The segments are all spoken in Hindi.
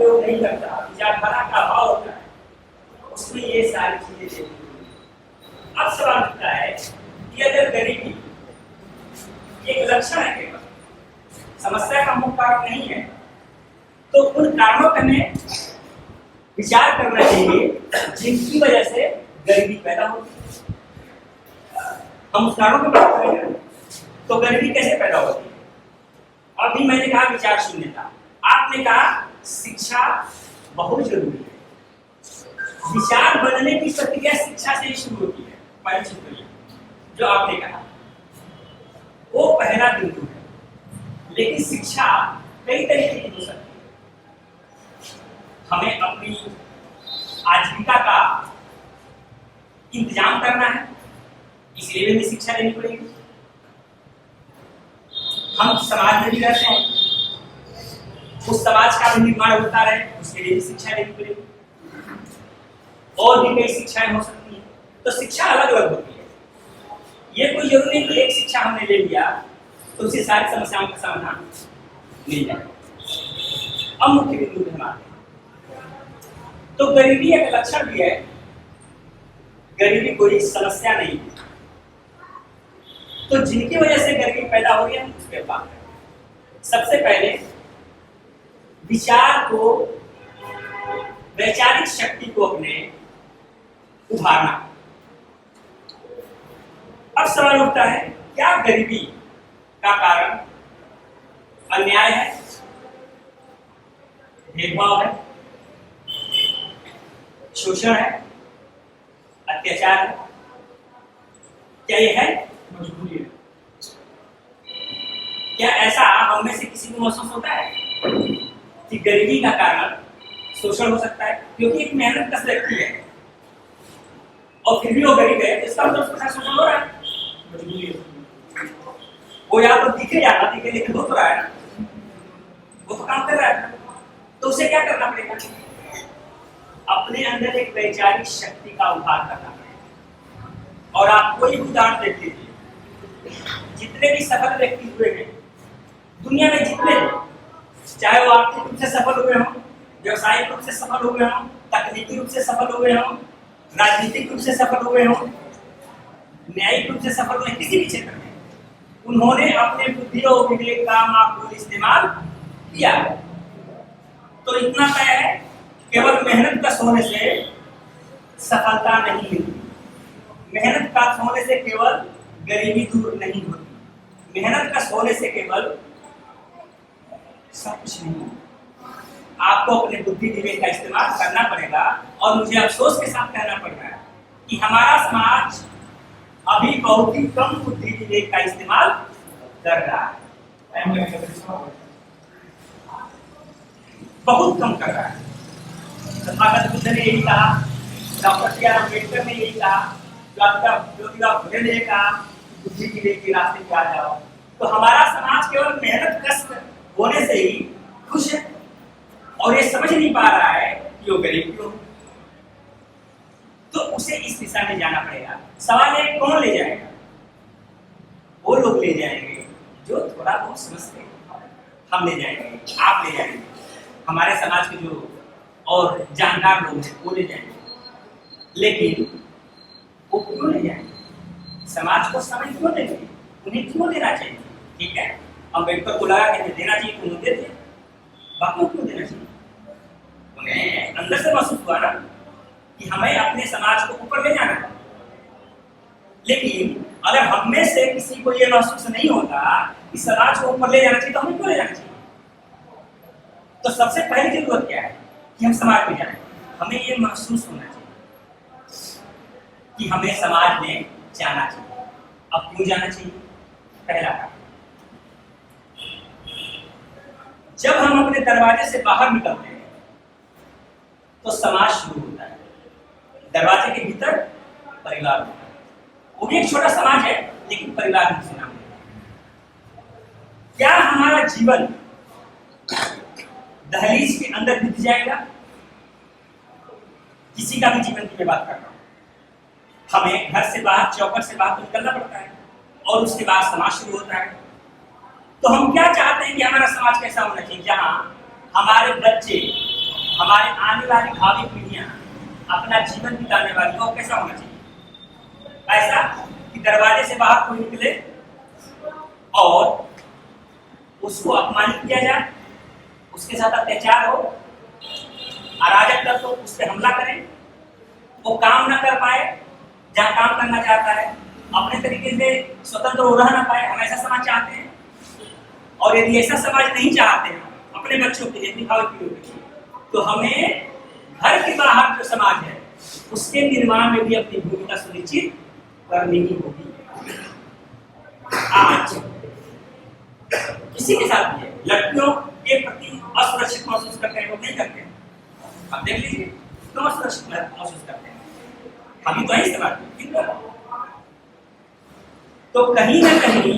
उपयोग नहीं करता, विचारधारा का अभाव होता है, उसमें ये सारी चीजें देखी। अब सवाल उठता है कि अगर गरीबी एक लक्षण है, केवल समस्या का मुख्य कारण नहीं है, तो उन कारणों पर हमें विचार करना चाहिए जिनकी वजह से गरीबी पैदा होती है। हम उस कारणों पर बात करेंगे तो गरीबी कैसे पैदा होती है। अभी मैंने कहा विचार शून्यता, आपने कहा शिक्षा बहुत जरूरी है। विचार बनने की प्रक्रिया शिक्षा से ही शुरू होती है। पहली चीज तो ये जो आपने कहा वो पहला बिंदु है, लेकिन शिक्षा कई तरीके की हो सकती है। हमें अपनी आजीविका का इंतजाम करना है, इसलिए भी हमें शिक्षा लेनी पड़ेगी। हम समाज में भी रहते हैं, उस समाज का भी निर्माण होता रहे, उसके लिए भी शिक्षा लेनी पड़ेगी। और भी कई शिक्षाएं हो सकती हैं, तो शिक्षा अलग अलग होती है। ये कोई जरूरी नहीं कि एक शिक्षा हमने ले लिया तो उससे सारी समस्याओं का समाधान मिल जाए। अब मुख्य बिंदु पे हम आते हैं। तो गरीबी एक लक्षण भी है, गरीबी कोई समस्या नहीं है। तो जिनकी वजह से गरीबी पैदा हो रही है, हम उस पर बात करें। सबसे पहले विचार को, वैचारिक शक्ति को अपने उभारना। अब सवाल उठता है, क्या गरीबी का कारण अन्याय है, भेदभाव है, शोषण है, अत्याचार है? क्या ये है? मजबूरी है। क्या ऐसा हम में से किसी को महसूस होता है कि गरीबी का कारण शोषण हो सकता है? क्योंकि एक मेहनत कश व्यक्ति है और फिर भी वो गरीब है, इसका मतलब उसके साथ शोषण हो रहा है। वो या तो दिखे या ना दिखे, लेकिन हो तो रहा है ना, वो तो काम कर रहा है। तो उसे क्या करना पड़ेगा? अपने अंदर एक वैचारिक शक्ति का उभार करना पड़ेगा। और आप कोई उदाहरण देख लीजिए, जितने भी सफल व्यक्ति हुए हैं दुनिया में, जितने, चाहे वो आर्थिक रूप से सफल हुए हों, व्यवसायिक रूप से सफल हुए हों, तकनीकी रूप से सफल हुए हों, राजनीतिक रूप से सफल हुए हों, न्यायिक रूप से सफल हुए, किसी भी क्षेत्र में, उन्होंने अपने बुद्धि और विवेक का माकूल इस्तेमाल किया। तो इतना तय है, केवल मेहनत कश होने से सफलता नहीं मिलती, मेहनत कश होने से केवल गरीबी दूर नहीं होती, मेहनत कश होने से केवल सब कुछ नहीं। आपको अपने बुद्धि विवेक का इस्तेमाल करना पड़ेगा। और मुझे अफसोस के साथ कहना पड़ रहा है कि हमारा समाज अभी बहुत ही कम बुद्धि विवेक का इस्तेमाल कर रहा है, बहुत कम कर रहा है। तथागत बुद्ध ने यही कहा, डॉक्टर बी आर अम्बेडकर ने यही कहा, ज्योतिबा फुले ने कहा, बुद्धि विवेक के रास्ते पे आ जाओ। तो हमारा समाज केवल मेहनत कश होने से ही खुश है और ये समझ नहीं पा रहा है कि वो गरीब क्यों। तो उसे इस दिशा में जाना पड़ेगा। सवाल है, कौन ले जाएगा? वो लोग ले जाएंगे जो थोड़ा बहुत समझते हैं। हम ले जाएंगे, आप ले जाएंगे, हमारे समाज के जो और जानकार लोग हैं वो ले जाएंगे। लेकिन वो क्यों ले जाएंगे? समाज को समझ क्यों देंगे? उन्हें क्यों देना चाहिए? ठीक है, अम्बेडकर को लगा कि देना चाहिए तो उन्हें दे दिया, बाकी क्यों देना चाहिए? उन्हें अंदर से महसूस हुआ ना कि हमें अपने समाज को ऊपर ले जाना है। लेकिन अगर हम में से किसी को यह महसूस नहीं होता कि समाज को ऊपर ले जाना चाहिए, तो हमें क्यों ले जाना चाहिए? तो सबसे पहली जरूरत क्या है कि हम समाज में जाएं। हमें यह महसूस होना चाहिए कि हमें समाज में जाना चाहिए। अब क्यों जाना चाहिए? पहला काम, जब हम अपने दरवाजे से बाहर निकलते हैं तो समाज शुरू होता है। दरवाजे के भीतर परिवार होता है। वो भी एक छोटा समाज है, लेकिन परिवार में सुना। क्या हमारा जीवन दहलीज के अंदर बीत जाएगा? किसी का भी जीवन की मैं बात कर रहा हूं। हमें घर से बाहर, चौखट से बाहर तो निकलना पड़ता है और उसके बाद समाज शुरू होता है। तो हम क्या चाहते हैं कि हमारा समाज कैसा होना चाहिए? जहां हमारे बच्चे हमारे आने वाली भावी पीढ़ियां अपना जीवन बिताने वाली हो, कैसा होना चाहिए? ऐसा कि दरवाजे से बाहर कोई निकले और उसको अपमानित किया जाए, उसके साथ अत्याचार हो, अराजक तत्व उस पर हमला करें, वो काम न कर पाए जहाँ काम करना चाहता है, अपने तरीके से स्वतंत्र हो रह ना पाए। हम ऐसा समाज चाहते हैं। और यदि ऐसा समाज नहीं चाहते हैं अपने बच्चों के लिए, भावी पीढ़ियों के लिए, तो हमें घर के बाहर जो समाज है उसके निर्माण में भी अपनी भूमिका सुनिश्चित करनी ही होगी। आज किसी के साथ भी लड़कियों के प्रति असुरक्षित महसूस करते हैं, वो नहीं करते हैं। आप देख लीजिए क्यों असुरक्षित महसूस करते हैं, अभी तो यही समाज। तो कहीं ना कहीं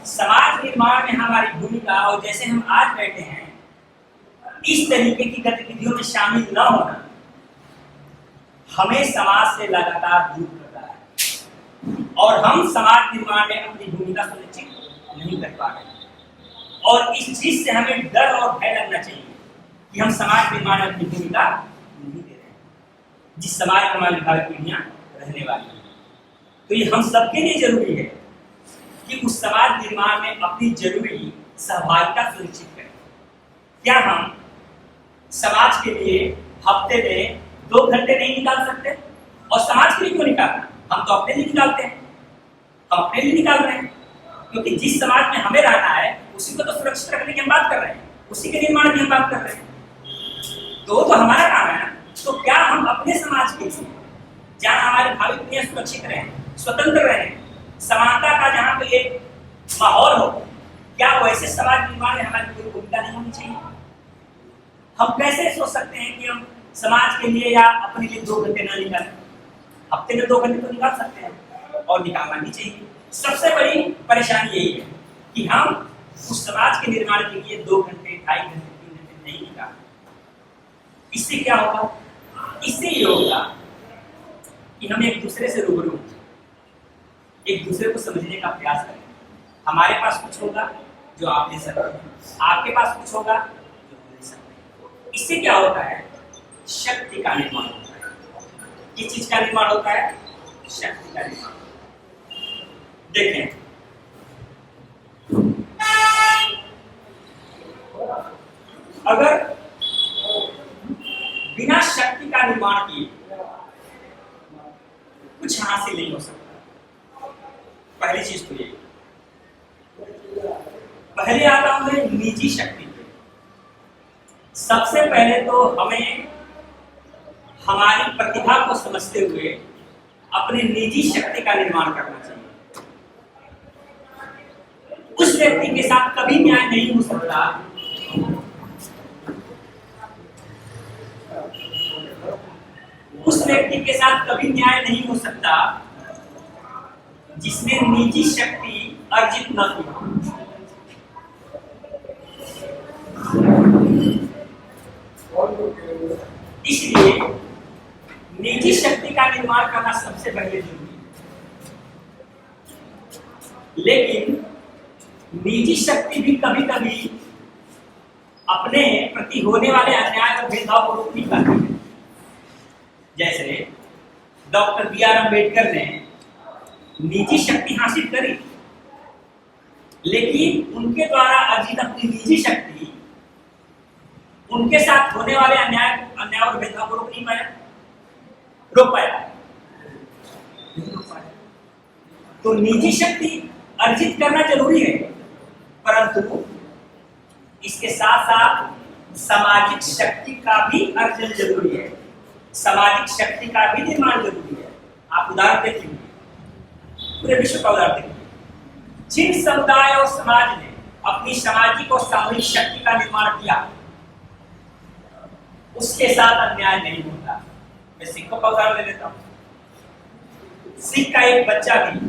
समाज निर्माण में हमारी भूमिका, और जैसे हम आज बैठे हैं इस तरीके की गतिविधियों में शामिल न होना हमें समाज से लगातार दूर कर रहा है, और हम समाज निर्माण में अपनी भूमिका सुनिश्चित नहीं कर पा रहे। और इस चीज से हमें डर और भय लगना चाहिए कि हम समाज निर्माण में अपनी भूमिका नहीं दे रहे हैं, जिस समाज में हमारी भावी पीढ़ियां रहने वाली है। तो ये हम सबके लिए जरूरी है कि उस समाज निर्माण में अपनी जरूरी सहभागिता सुनिश्चित करें। क्या हम समाज के लिए हफ्ते में 2 घंटे नहीं निकाल सकते? और समाज के लिए क्यों निकालना? हम तो अपने लिए निकालते हैं, हम अपने लिए निकाल रहे हैं, क्योंकि जिस समाज में हमें रहना है उसी को तो सुरक्षित रखने की हम बात कर रहे हैं, उसी के निर्माण की हम बात कर रहे हैं। तो हमारा काम है ना। तो क्या हम अपने समाज के लिए, जहाँ हमारी भावी पीढ़ियां सुरक्षित रहें, स्वतंत्र रहें, समानता का जहाँ पे एक माहौल हो, क्या वैसे समाज निर्माण में हमारी कोई भूमिका नहीं होनी चाहिए? हम कैसे सोच सकते हैं कि हम समाज के लिए या अपने लिए 2 घंटे ना निकालें? हफ्ते में 2 घंटे तो निकाल सकते हैं, और निकालना भी चाहिए। सबसे बड़ी परेशानी यही है कि हम उस समाज के निर्माण के लिए 2 घंटे, 2.5 घंटे, 3 घंटे नहीं निकाल। इससे क्या होगा? इससे ये होगा कि हम एक दूसरे से रूबरू हों, एक दूसरे को समझने का प्रयास करें। हमारे पास कुछ होगा जो आप दे सकते हैं, आपके पास कुछ होगा जो हम दे सकते हैं। इससे क्या होता है? शक्ति का निर्माण होता है। किस चीज का निर्माण होता है? शक्ति का निर्माण। देखें, अगर बिना शक्ति का निर्माण किए कुछ हासिल नहीं हो सकता। पहली चीज तो ये। पहले आता हूं मैं निजी शक्ति पे। सबसे पहले तो हमें हमारी प्रतिभा को समझते हुए अपने निजी शक्ति का निर्माण करना चाहिए। उस व्यक्ति के साथ कभी न्याय नहीं हो सकता जिसने निजी शक्ति अर्जित न की हो। इसलिए निजी शक्ति का निर्माण करना सबसे पहले जरूरी है। लेकिन निजी शक्ति भी कभी कभी अपने प्रति होने वाले अन्याय और भेदभाव को रोक नहीं पाती है। जैसे डॉक्टर बी.आर. अम्बेडकर ने निजी शक्ति हासिल करी, लेकिन उनके द्वारा अर्जित अपनी निजी शक्ति उनके साथ होने वाले अन्याय और भेदभाव को रोक पाया। तो निजी शक्ति अर्जित करना जरूरी है, परंतु इसके साथ साथ सामाजिक शक्ति का भी अर्जन जरूरी है, सामाजिक शक्ति का भी निर्माण जरूरी है। आप उदाहरण देखिए, पूरे विश्व का उदाहरण देखिए। जिन समुदाय और समाज ने अपनी सामाजिक और सामूहिक शक्ति का निर्माण किया, उसके साथ अन्याय नहीं होता। मैं सिखों का उदाहरण ले लेता हूँ। सिख का एक बच्चा भी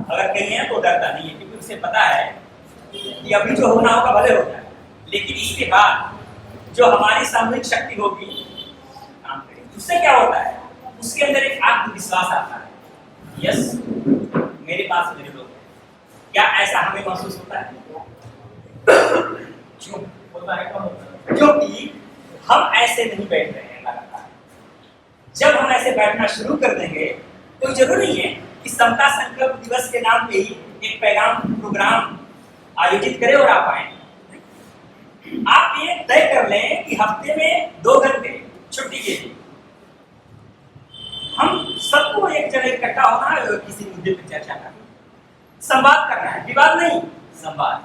अगर कहीं है तो डरता नहीं है, क्योंकि उसे पता है कि अभी जो होना होगा भले हो जाए, लेकिन इसके बाद जो हमारी सामूहिक शक्ति होगी काम करेगी। उससे क्या होता है? उसके अंदर एक आत्मविश्वास आता है, यस मेरे पास मेरे लोग हैं। क्या ऐसा हमें महसूस होता है? क्यों होता है? कौन होता है? क्योंकि हम ऐसे नहीं बैठ रहे हैं लगातार। जब हम ऐसे बैठना शुरू कर देंगे, कोई जरूरी नहीं है कि समता संकल्प दिवस के नाम पे ही एक प्रोग्राम आयोजित करें और आप आए। आप ये तय कर लें कि हफ्ते में 2 घंटे छुट्टी के लिए हम सबको एक जगह इकट्ठा होना है और किसी मुद्दे पर चर्चा करना, संवाद करना है, विवाद नहीं, संवाद।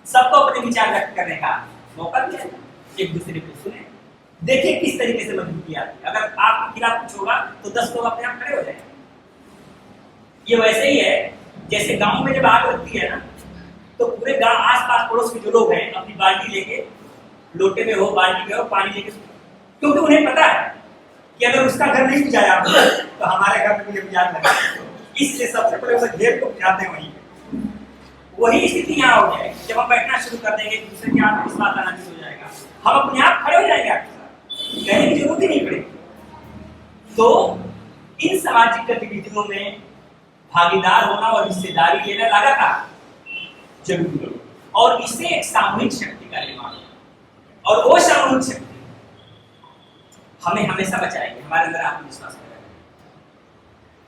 सबको अपने विचार व्यक्त करने का मौका दिया, एक दूसरे को सुने, देखिए किस तरीके से मजबूती आती है। अगर आपके खिलाफ कुछ होगा तो 10 लोग अपने आप खड़े हो जाएंगे। ये वैसे ही है जैसे गांव में जब आग लगती है ना, तो पूरे गांव आस-पास पड़ोस के जो लोग हैं अपनी बाल्टी लेके, लोटे में हो, बाल्टी में हो, पानी लेके, क्योंकि उन्हें पता है कि अगर उसका घर नहीं बुझाया तो हमारे घर में भी बुझाने लगा। इसलिए सबसे पहले उसे घेर को बुझाते हैं। वही स्थिति यहाँ हो जाएगी। जब हम बैठना शुरू कर देंगे, दूसरे के आत्मविश्वास आना शुरू हो जाएगा, हम अपने आप खड़े हो जाएंगे, आपके साथ कहने की जरूरत ही नहीं पड़ेगी। तो इन सामाजिक गतिविधियों में भागीदार होना और हिस्सेदारी लेना लगातार जरूरी है, और इससे एक सामूहिक शक्ति का निर्माण है। और वो सामूहिक शक्ति हमें हमेशा बचाएगी, हमारे अंदर आत्मविश्वास रहेगा।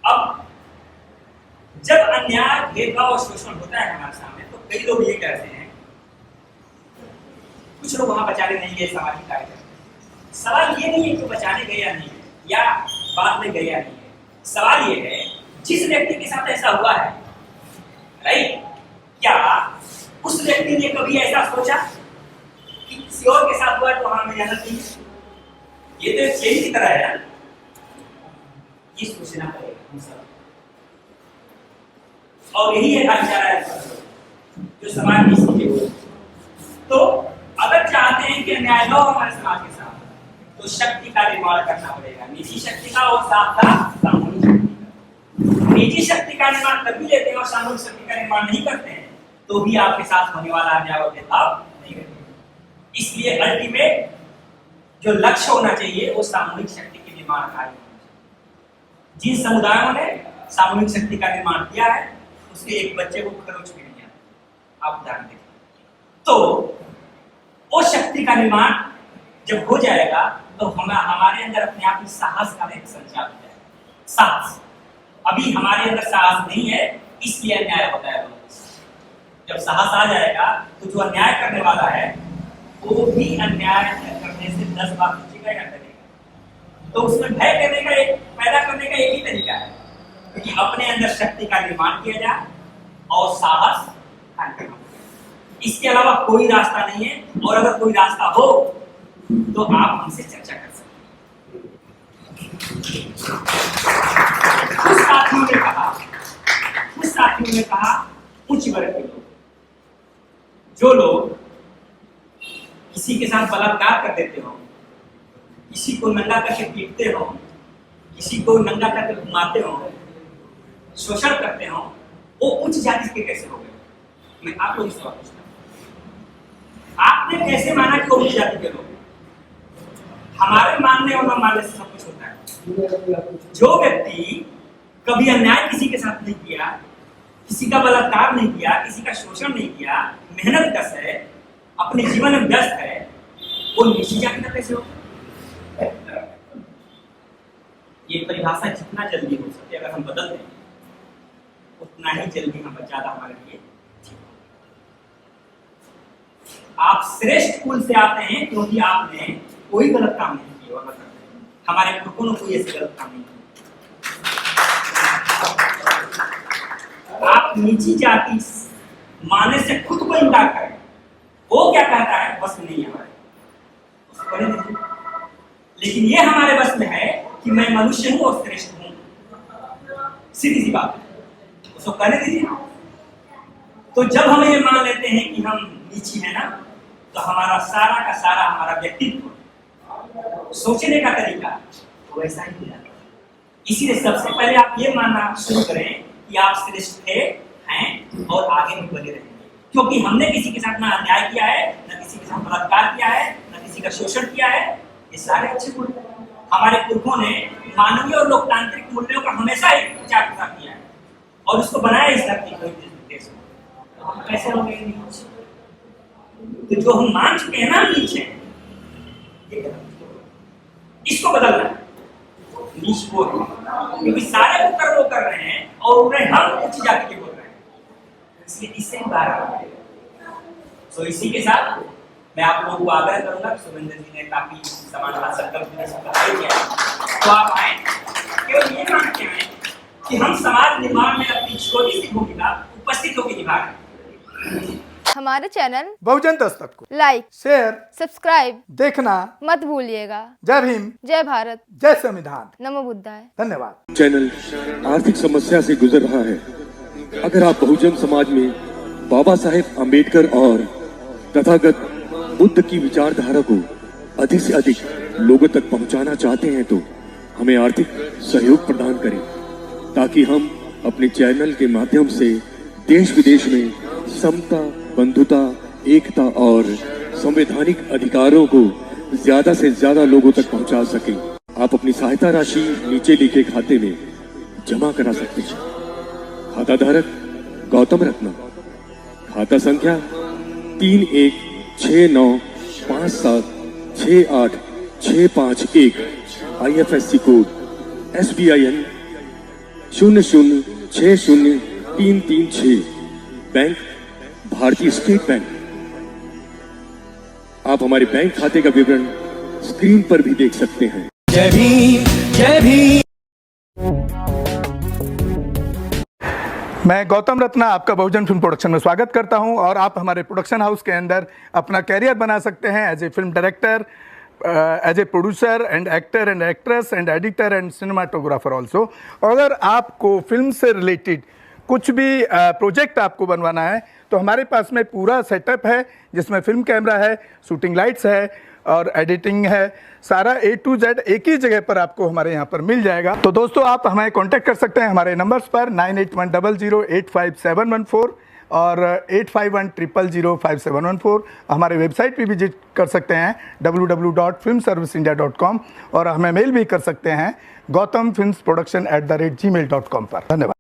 अब जब अन्याय, भेदभाव और शोषण होता है हमारे सामने, तो कई लोग ये कहते हैं, कुछ लोग वहां बचाने नहीं गए, सामाजिक कार्यक्रम। सवाल ये नहीं है कि बचाने गए या नहीं है, या बाद में गए या नहीं है। सवाल ये है, जिस व्यक्ति के साथ ऐसा हुआ है, राइट, क्या उस व्यक्ति ने कभी ऐसा सोचा कि किसी और के साथ हुआ है तो हमें मेहनत नहीं? ये तो एक चेन की तरह है ना, ये सोचना पड़ेगा हम सब। और यही है भाईचारा जो समाज में सीखे। तो अगर चाहते हैं कि न्याय न हो हमारे समाज के साथ, तो शक्ति का निर्माण करना पड़ेगा, निजी शक्ति का और साथ साथ सामूहिक शक्ति का। निजी शक्ति का निर्माण कर भी लेते हैं और सामूहिक शक्ति का निर्माण नहीं करते हैं, तो भी आपके साथ होने वाला अन्याय और भेदभाव नहीं रहेगा। इसलिए अल्टीमेट जो लक्ष्य होना चाहिए वो सामूहिक शक्ति के निर्माण का है। जिन समुदायों ने सामूहिक शक्ति का निर्माण किया है, उसके एक बच्चे को खरोच भी नहीं आता। आप उदाहरण देखिए। तो वो शक्ति का निर्माण जब हो जाएगा, तो हमारे अंदर अपने आप में साहस का एक संचार हो जाएगा। साहस, अभी हमारे अंदर साहस नहीं है, इसलिए अन्याय होता है। जब साहस आ जाएगा, तो जो अन्याय करने वाला है वो भी अन्याय करने से 10 बार सोचेगा या करेगा। तो उसमें भय करने का पैदा करने का एक ही तरीका है कि अपने अंदर शक्ति का निर्माण किया जाए और साहस करना। इसके अलावा कोई रास्ता नहीं है, और अगर कोई रास्ता हो तो आप हमसे चर्चा कर सकते हैं। कुछ साथियों ने कहा उच्च वर्ग के लोग, जो लोग किसी के साथ बलात्कार कर देते हो, किसी को नंगा करके पीटते हो, किसी को नंगा करके घुमाते हो, शोषण करते हो, वो उच्च जाति के कैसे हो गए? मैं आप लोग सवाल पूछता हूं, आपने कैसे माना कि वो उच्च जाति के लोग? हमारे मानने और न मानने से सब कुछ होता है। जो व्यक्ति कभी अन्याय किसी के साथ नहीं किया, किसी का बलात्कार नहीं किया, किसी का शोषण नहीं किया, मेहनत कश है, अपने जीवन में व्यस्त है, वो नीची जाति का कैसे होगा? ये परिभाषा जितना जल्दी हो सके अगर हम बदल दें, उतना ही जल्दी हम ज्यादा हमारे लिए। आप श्रेष्ठ कुल से आते हैं क्योंकि आपने कोई गलत काम नहीं किया, और हमारे पुरखों ने कोई ऐसे गलत काम नहीं किया। आप नीची जाति मानने से खुद को इनकार करें, वो क्या कहता है बस नहीं है हमारे, उसको करने दीजिए। लेकिन ये हमारे बस में है कि मैं मनुष्य हूं और श्रेष्ठ हूं, सीधी सी बात है, उसको करने दीजिए। तो जब हम ये मान लेते हैं कि हम नीची है ना, तो हमारा सारा का सारा हमारा व्यक्तित्व, सोचने का तरीका वैसा ही हो जाता है। इसीलिए सबसे पहले आप ये मानना शुरू करें कि आप श्रेष्ठ थे, हैं और आगे भी बने रहेंगे, क्योंकि हमने किसी के साथ ना अन्याय किया है, ना किसी के साथ बलात्कार किया है, ना किसी का शोषण किया है। ये सारे अच्छे गुण हमारे पुरखों ने मानवीय और लोकतांत्रिक मूल्यों का हमेशा ही प्रचार प्रसार किया है और उसको बनाया इस धरती को, देश को। हम कैसे हो गए नीचे? तो जो हम मान चुके हैं ना नीचे, ये इसको बदलना है, नीच को, क्योंकि सारे वो कर रहे हैं और उन्हें हम उच्च जाति के बोल रहे हैं, इसलिए इससे बाहर। तो इसी के साथ मैं आप लोगों को आग्रह करूंगा, सुरेंद्र जी ने काफी समानता संकल्प किया, तो आप आए, केवल ये मान के आए कि हम समाज निर्माण में अपनी छोटी सी भूमिका उपस्थित होकर निभा रहे हैं। हमारे चैनल बहुजन दस्तक को लाइक, शेयर, सब्सक्राइब देखना मत भूलिएगा। जय भीम, जय भारत, जय संविधान, नमो बुद्धाय। धन्यवाद। चैनल आर्थिक समस्या से गुजर रहा है। अगर आप बहुजन समाज में बाबा साहेब अम्बेडकर और तथागत बुद्ध की विचारधारा को अधिक से अधिक लोगों तक पहुंचाना चाहते हैं तो हमें आर्थिक सहयोग प्रदान करें, ताकि हम अपने चैनल के माध्यम से देश विदेश में समता, बंधुता, एकता और संवैधानिक अधिकारों को ज्यादा से ज्यादा लोगों तक पहुंचा सकें। आप अपनी सहायता राशि नीचे लिखे खाते में जमा करा सकते हैं। खाता धारक गौतम रत्ना, खाता संख्या 316957686551, IFSC कोड SBIN 0060336, बैंक भारतीय स्टेट बैंक। आप हमारे बैंक खाते का विवरण स्क्रीन पर भी देख सकते हैं। जय भीम, जय भीम। मैं गौतम रत्ना आपका बहुजन फिल्म प्रोडक्शन में स्वागत करता हूं, और आप हमारे प्रोडक्शन हाउस के अंदर अपना कैरियर बना सकते हैं as a film director, as a producer and actor and actress and editor and cinematographer also. अगर आपको फिल्म से रिलेटेड कुछ भी प्रोजेक्ट आपको बनवाना है तो हमारे पास में पूरा सेटअप है, जिसमें फिल्म कैमरा है, शूटिंग लाइट्स है और एडिटिंग है। सारा A to Z एक ही जगह पर आपको हमारे यहाँ पर मिल जाएगा। तो दोस्तों, आप हमें कांटेक्ट कर सकते हैं हमारे नंबर्स पर 9810085714 और 8510005714। हमारे वेबसाइट पे विजिट कर सकते हैं www.filmserviceindia.com, और हमें मेल भी कर सकते हैं gautamfilmsproduction@gmail.com पर। धन्यवाद।